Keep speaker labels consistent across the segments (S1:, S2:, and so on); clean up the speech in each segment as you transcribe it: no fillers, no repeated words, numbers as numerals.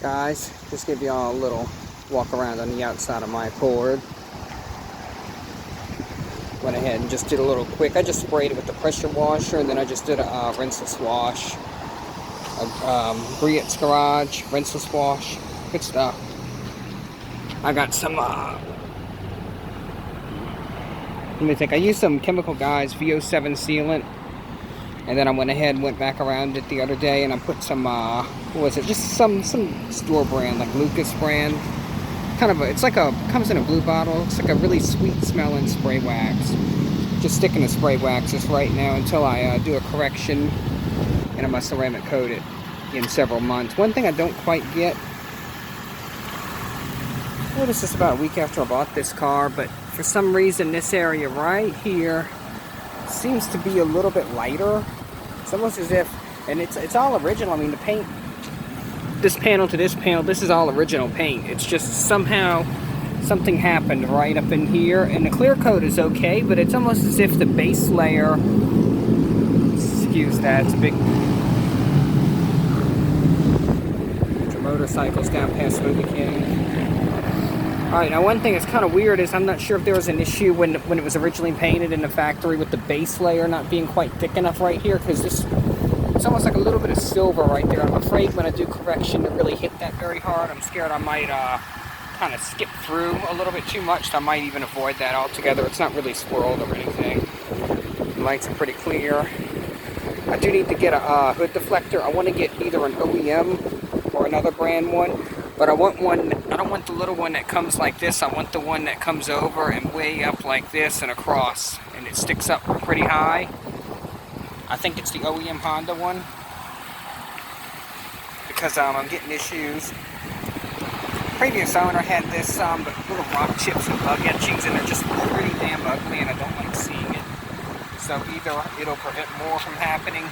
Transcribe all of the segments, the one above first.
S1: Guys, just give y'all a little walk around on the outside of my Accord. Went ahead and just did a little quick. I just sprayed it with the pressure washer, and then I just did a rinseless wash. Briette's Garage rinseless wash. Good stuff. I got some. Let me think. I used some Chemical Guys VO7 sealant. And then I went ahead and went back around it the other day, and I put some, what was it? Just some store brand, like Lucas brand. Kind of it's like comes in a blue bottle. It's like a really sweet smelling spray wax. Just sticking the spray waxes right now until I do a correction, and I'm gonna ceramic coat it in several months. One thing I don't quite get, I noticed this about a week after I bought this car, but for some reason this area right here seems to be a little bit lighter. It's almost as if, and it's all original. I mean, the paint, this panel to this panel, this is all original paint. It's just somehow something happened right up in here, and the clear coat is okay, but it's almost as if the base layer, excuse that, it's a big motorcycles down past Smoothie King. Alright, now one thing that's kind of weird is I'm not sure if there was an issue when it was originally painted in the factory with the base layer not being quite thick enough right here, because it's almost like a little bit of silver right there. I'm afraid when I do correction to really hit that very hard, I'm scared I might kind of skip through a little bit too much, so I might even avoid that altogether. It's not really swirled or anything. The lights are pretty clear. I do need to get a hood deflector. I want to get either an OEM or another brand one. But I want one, I don't want the little one that comes like this. I want the one that comes over and way up like this and across. And it sticks up pretty high. I think it's the OEM Honda one. Because I'm getting issues. Previous owner had this but little rock chips and bug etchings, and they're just pretty damn ugly, and I don't like seeing it. So either it'll prevent more from happening,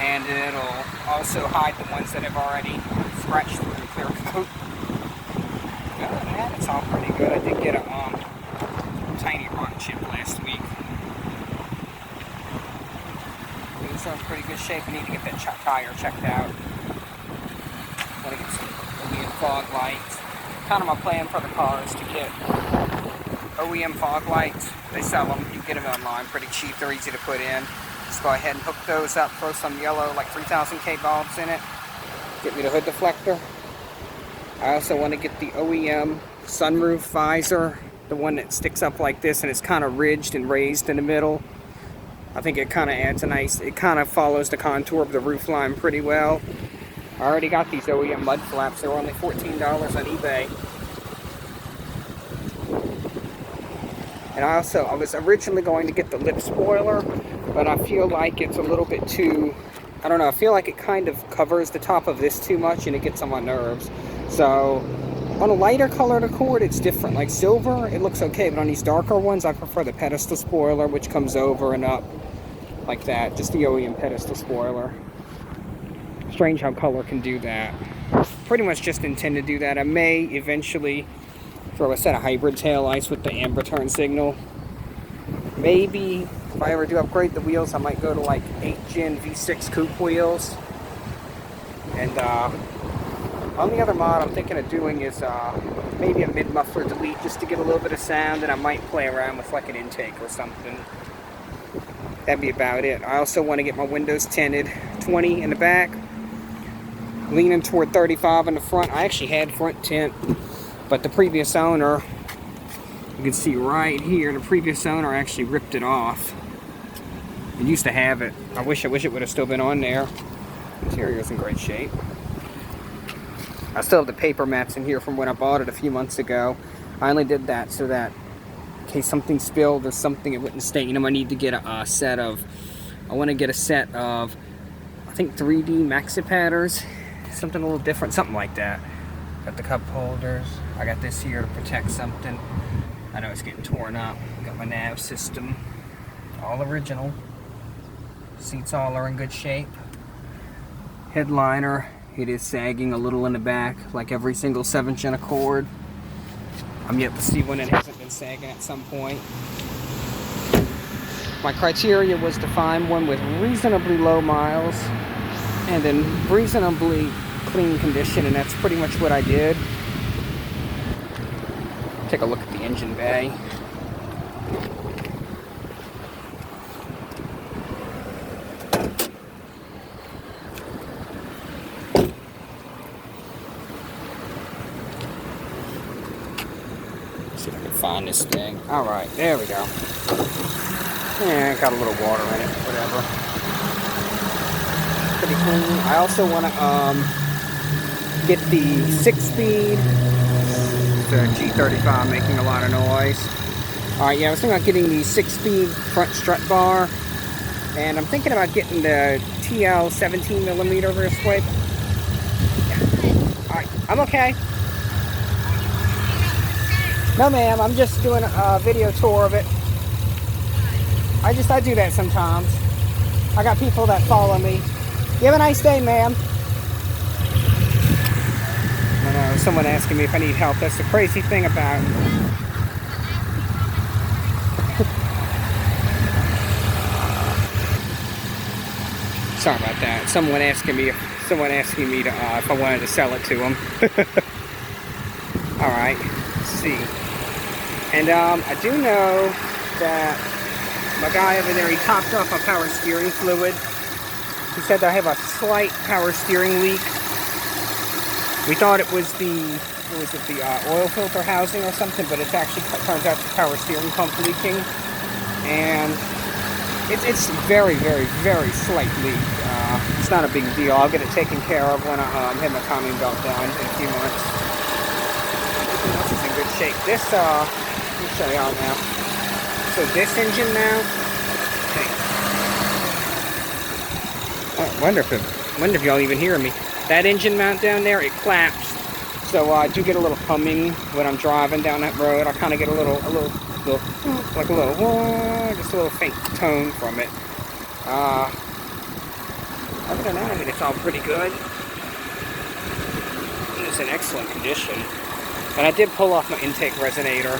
S1: and it'll also hide the ones that have already scratched through the clear coat. Other than that, it's all pretty good. I did get a tiny rock chip last week. It's in pretty good shape. I need to get that tire checked out. Want to get some OEM fog lights. Kind of my plan for the car is to get OEM fog lights. They sell them. You can get them online pretty cheap. They're easy to put in. Just go ahead and hook those up, throw some yellow, like 3000K bulbs in it. Get me the hood deflector. I also want to get the OEM sunroof visor, the one that sticks up like this and it's kind of ridged and raised in the middle. I think it kind of adds a nice, it kind of follows the contour of the roof line pretty well. I already got these OEM mud flaps. They were only $14 on eBay. And I was originally going to get the lip spoiler, but I feel like it's a little bit too, I don't know, I feel like it kind of covers the top of this too much and it gets on my nerves. So on a lighter colored Accord, it's different. Like silver, it looks okay, but on these darker ones, I prefer the pedestal spoiler, which comes over and up like that. Just the OEM pedestal spoiler. Strange how color can do that. Pretty much just intend to do that. I may eventually throw a set of hybrid taillights with the amber turn signal. Maybe if I ever do upgrade the wheels, I might go to like 8-gen V6 coupe wheels. And only other mod I'm thinking of doing is maybe a mid-muffler delete just to get a little bit of sound, and I might play around with like an intake or something. That'd be about it. I also want to get my windows tinted, 20 in the back, leaning toward 35 in the front. I actually had front tint, but the previous owner, you can see right here, the previous owner actually ripped it off. It used to have it. I wish it would have still been on there. Interior's in great shape. I still have the paper mats in here from when I bought it a few months ago. I only did that so that in case something spilled or something, it wouldn't stain them. I need to get a set of, I want to get a set of, I think 3D maxi padders. Something a little different, something like that. Got the cup holders. I got this here to protect something. I know it's getting torn up. Got my nav system. All original. Seats all are in good shape. Headliner. It is sagging a little in the back, like every single 7-gen Accord. I'm yet to see when it hasn't been sagging at some point. My criteria was to find one with reasonably low miles and then reasonably clean condition, and that's pretty much what I did. Take a look at the engine bay. See if I can find this thing. Alright, there we go. Yeah, got a little water in it, whatever. Pretty clean. I also want to get the 6-speed. It's a G35 making a lot of noise. Alright, yeah, I was thinking about getting the 6-speed front strut bar. And I'm thinking about getting the TL 17mm wrist wipe. Yeah. Alright, I'm okay. No, ma'am, I'm just doing a video tour of it. I do that sometimes. I got people that follow me. You have a nice day, ma'am. I know, someone asking me if I need help. That's the crazy thing about it. Sorry about that. Someone asking me to if I wanted to sell it to them. All right, let's see. And I do know that my guy over there, he topped off my power steering fluid. He said that I have a slight power steering leak. We thought it was the oil filter housing or something, but it actually turns out the power steering pump leaking. And it's very, very, very slight leak. It's not a big deal. I'll get it taken care of when I have my timing belt done in a few months. This is in good shape. This, let me show y'all now. So this engine now, okay. I wonder if y'all even hear me. That engine mount down there, it collapsed. So I do get a little humming when I'm driving down that road. I kind of get a little, just a little faint tone from it. Other than that, I mean, it's all pretty good. It's in excellent condition. And I did pull off my intake resonator.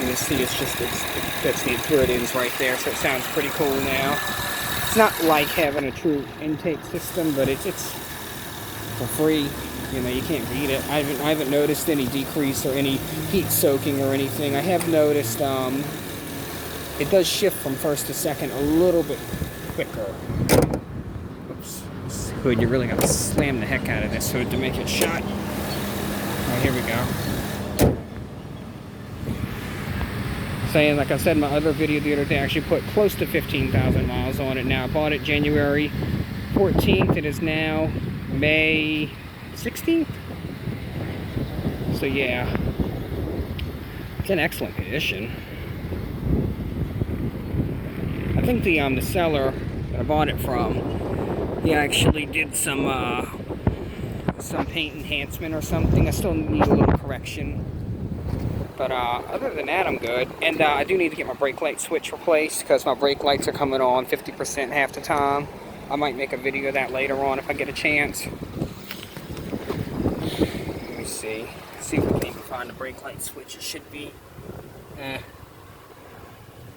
S1: You can see here it is right there, so it sounds pretty cool now. It's not like having a true intake system, but it's for free. You know, you can't beat it. I haven't noticed any decrease or any heat soaking or anything. I have noticed it does shift from first to second a little bit quicker. Oops, this hood, you really got to slam the heck out of this hood to make it shut. Alright, here we go. Saying, like I said in my other video the other day, I actually put close to 15,000 miles on it now. I bought it January 14th. It is now May 16th. So yeah, it's in excellent condition. I think the seller that I bought it from, he actually did some paint enhancement or something. I still need a little correction. But other than that, I'm good. And I do need to get my brake light switch replaced because my brake lights are coming on 50% half the time. I might make a video of that later on if I get a chance. Let me see. See if we can find the brake light switch. It should be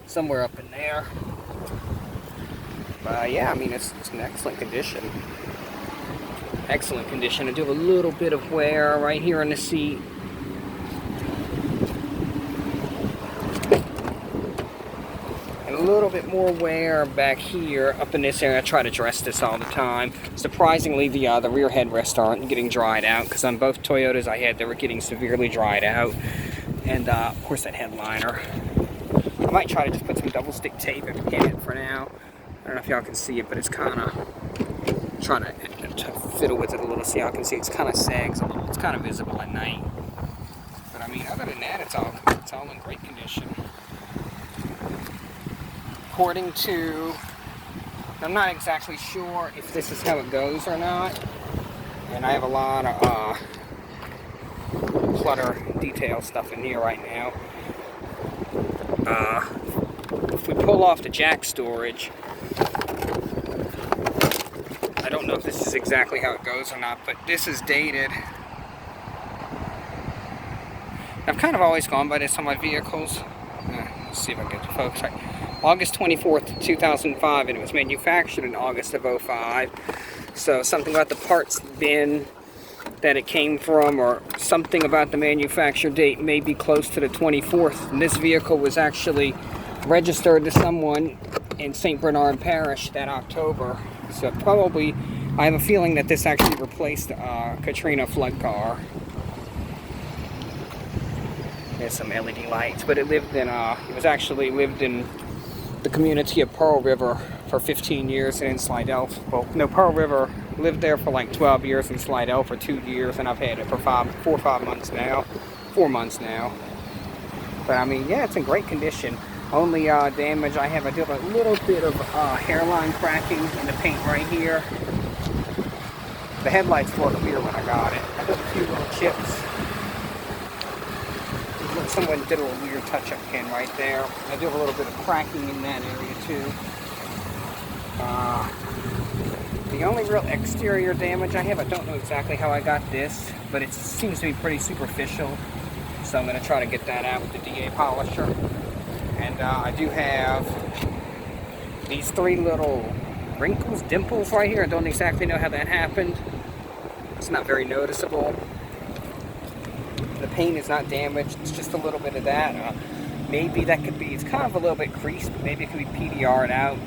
S1: somewhere up in there. But yeah, I mean, it's in excellent condition. Excellent condition. I do have a little bit of wear right here on the seat. A little bit more wear back here up in this area. I try to dress this all the time. Surprisingly, the rear headrests aren't getting dried out because on both Toyotas I had, they were getting severely dried out. And of course that headliner. I might try to just put some double stick tape in it for now. I don't know if y'all can see it, but it's kind of trying to fiddle with it a little so y'all can see it's kind of sags a little. It's kind of visible at night. But I mean, other than that, it's all in great condition. According to, I'm not exactly sure if this is how it goes or not, and I have a lot of clutter detail stuff in here right now. If we pull off the jack storage, I don't know if this is exactly how it goes or not, but this is dated. I've kind of always gone by this on my vehicles. Let's see if I can get the focus right. August 24th, 2005, and it was manufactured in August of 05. So something about the parts bin that it came from, or something about the manufacture date may be close to the 24th. And this vehicle was actually registered to someone in St. Bernard Parish that October. So probably, I have a feeling that this actually replaced Katrina flood car. There's some LED lights, but it lived in, it was actually lived in the community of Pearl River for 15 years and in Slidell. Well, no, Pearl River lived there for like 12 years and Slidell for 2 years, and I've had it for 4 or 5 months now. 4 months now. But I mean, yeah, it's in great condition. Only damage I have, I do have a little bit of hairline cracking in the paint right here. The headlights were clear when I got it. I got a few little chips. Someone did a little weird touch-up pin right there. I do have a little bit of cracking in that area too. The only real exterior damage I have, I don't know exactly how I got this, but it seems to be pretty superficial. So I'm going to try to get that out with the DA polisher. And I do have these 3 little wrinkles, dimples right here. I don't exactly know how that happened. It's not very noticeable. The paint is not damaged, it's just a little bit of that. Maybe that could be, it's kind of a little bit creased, but maybe it could be PDR'd out.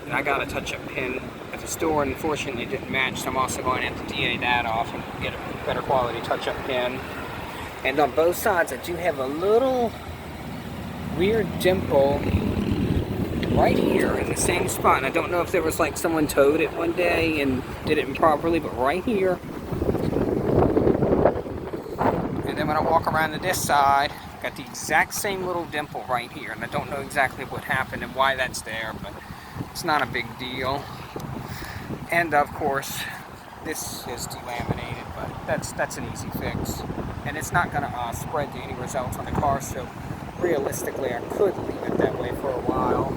S1: And I got a touch-up pin at the store, and unfortunately it didn't match, so I'm also going to have to DA that off and get a better quality touch-up pin. And on both sides I do have a little weird dimple right here in the same spot. And I don't know if there was like someone towed it one day and did it improperly, but right here. And then when I walk around to this side, got the exact same little dimple right here, and I don't know exactly what happened and why that's there, but it's not a big deal. And of course, this is delaminated, but that's an easy fix, and it's not going to spread to any results on the car. So realistically, I could leave it that way for a while.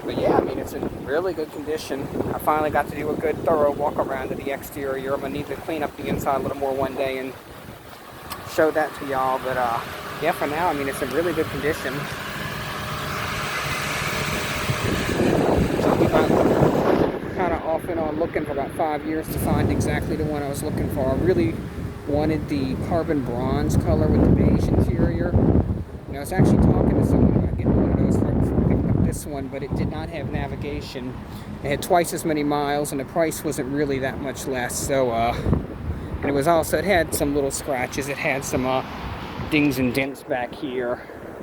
S1: But yeah, I mean, it's in really good condition. I finally got to do a good thorough walk around to the exterior. I'm going to need to clean up the inside a little more one day and show that to y'all. But yeah, for now, I mean, it's in really good condition. Kind of off and on looking for about 5 years to find exactly the one I was looking for. I really wanted the carbon bronze color with the beige interior. And I was actually talking to someone about getting one of those right before picking up this one, but it did not have navigation. It had twice as many miles, and the price wasn't really that much less. So, and it was also, it had some little scratches. It had some dings and dents back here.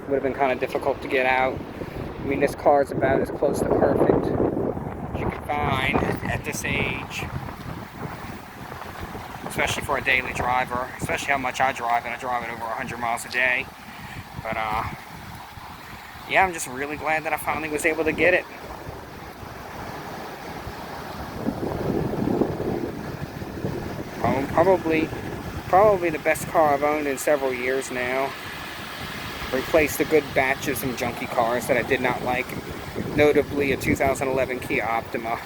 S1: Would have been kind of difficult to get out. I mean, this car is about as close to perfect as you can find at this age. Especially for a daily driver, especially how much I drive, and I drive it over 100 miles a day. But yeah, I'm just really glad that I finally was able to get it. Probably the best car I've owned in several years now. Replaced a good batch of some junky cars that I did not like, notably a 2011 Kia Optima.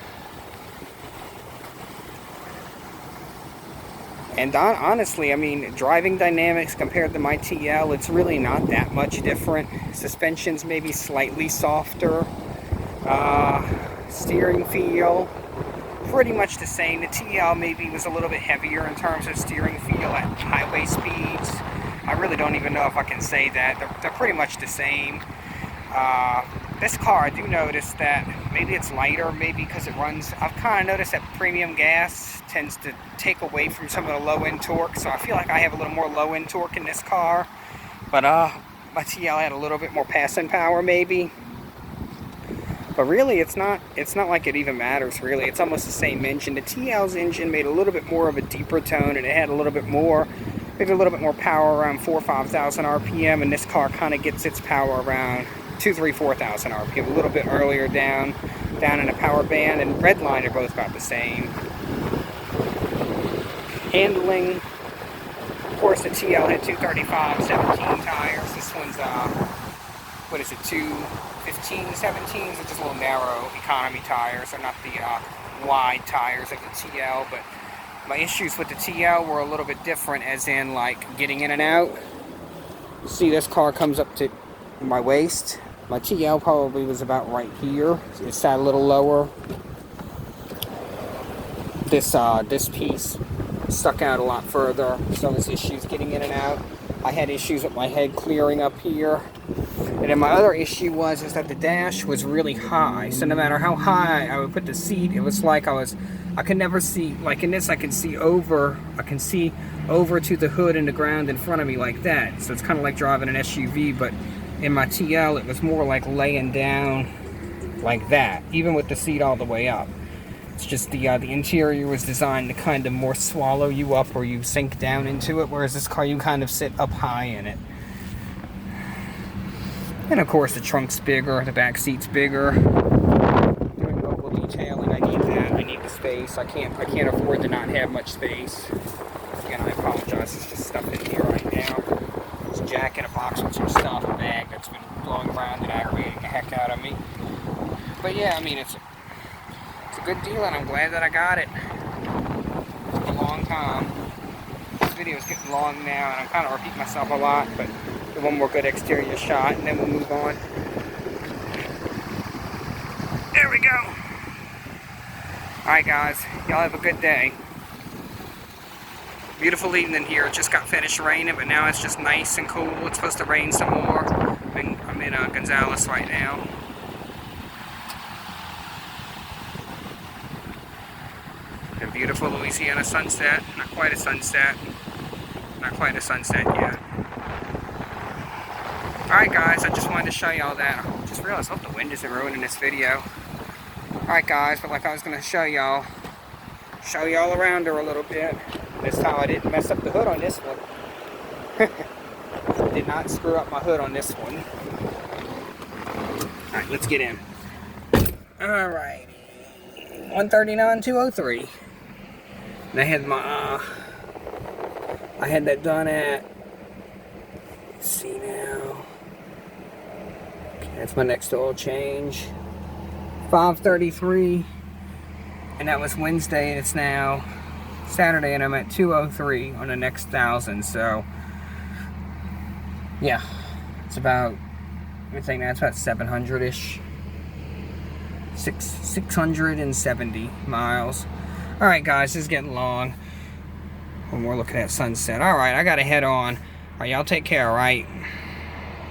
S1: And honestly, I mean, driving dynamics compared to my TL, it's really not that much different. Suspension's maybe slightly softer. Steering feel, pretty much the same. The TL maybe was a little bit heavier in terms of steering feel at highway speeds. I really don't even know if I can say that. They're pretty much the same. This car, I do notice that maybe it's lighter, maybe because it runs, I've kind of noticed that premium gas tends to take away from some of the low-end torque, so I feel like I have a little more low-end torque in this car. But my TL had a little bit more passing power maybe. But really, it's not like it even matters, really. It's almost the same engine. The TL's engine made a little bit more of a deeper tone, and it had a little bit more, maybe a little bit more power around 4,000 or 5,000 RPM, and this car kind of gets its power around 2,000, 3,000, 4,000 RPM, a little bit earlier down in the power band, and Redline are both about the same. Handling, of course, the TL had 235 17 tires. This one's what is it, 215 17s, which is a little narrow economy tires. They're not the wide tires of the TL, but my issues with the TL were a little bit different, as in like getting in and out. See, this car comes up to my waist. My TL probably was about right here. It sat a little lower. this piece stuck out a lot further, so there's issues getting in and out. I had issues with my head clearing up here. And then my other issue is that the dash was really high. So no matter how high I would put the seat, it was like I could never see, like in this I can see over to the hood and the ground in front of me like that. So it's kind of like driving an SUV, but in my TL it was more like laying down like that, even with the seat all the way up. It's just the interior was designed to kind of more swallow you up, or you sink down into it, whereas this car you kind of sit up high in it. And of course the trunk's bigger, the back seat's bigger. Doing local detailing, I need that. I need the space. I can't afford to not have much space. Again, I apologize. There's just stuff in here right now. There's a jack in a box with some stuff, a bag that's been blowing around and aggravating the heck out of me. But yeah, I mean it's a good deal, and I'm glad that I got it. It took a long time. This video is getting long now, and I'm kind of repeating myself a lot, but one more good exterior shot and then we'll move on. There we go. Alright guys, y'all have a good day. Beautiful evening here. It just got finished raining, but now it's just nice and cool. It's supposed to rain some more. I'm in Gonzales right now. A beautiful Louisiana sunset. Not quite a sunset. Not quite a sunset yet. Alright guys, I just wanted to show y'all that. I just realized, I hope the wind isn't ruining this video. Alright guys, but like I was going to show y'all around her a little bit. This time I didn't mess up the hood on this one. Did not screw up my hood on this one. Alright, let's get in. Alright. 139,203. And I had my, I had that done at, let's see now. That's my next oil change. 5:33, and that was Wednesday, and it's now Saturday, and I'm at 203 on the next 1,000. So yeah, it's about, I think that's about 700-ish, 670 miles. All right, guys, this is getting long when we're looking at sunset. All right, I gotta head on. All right, y'all take care. All right.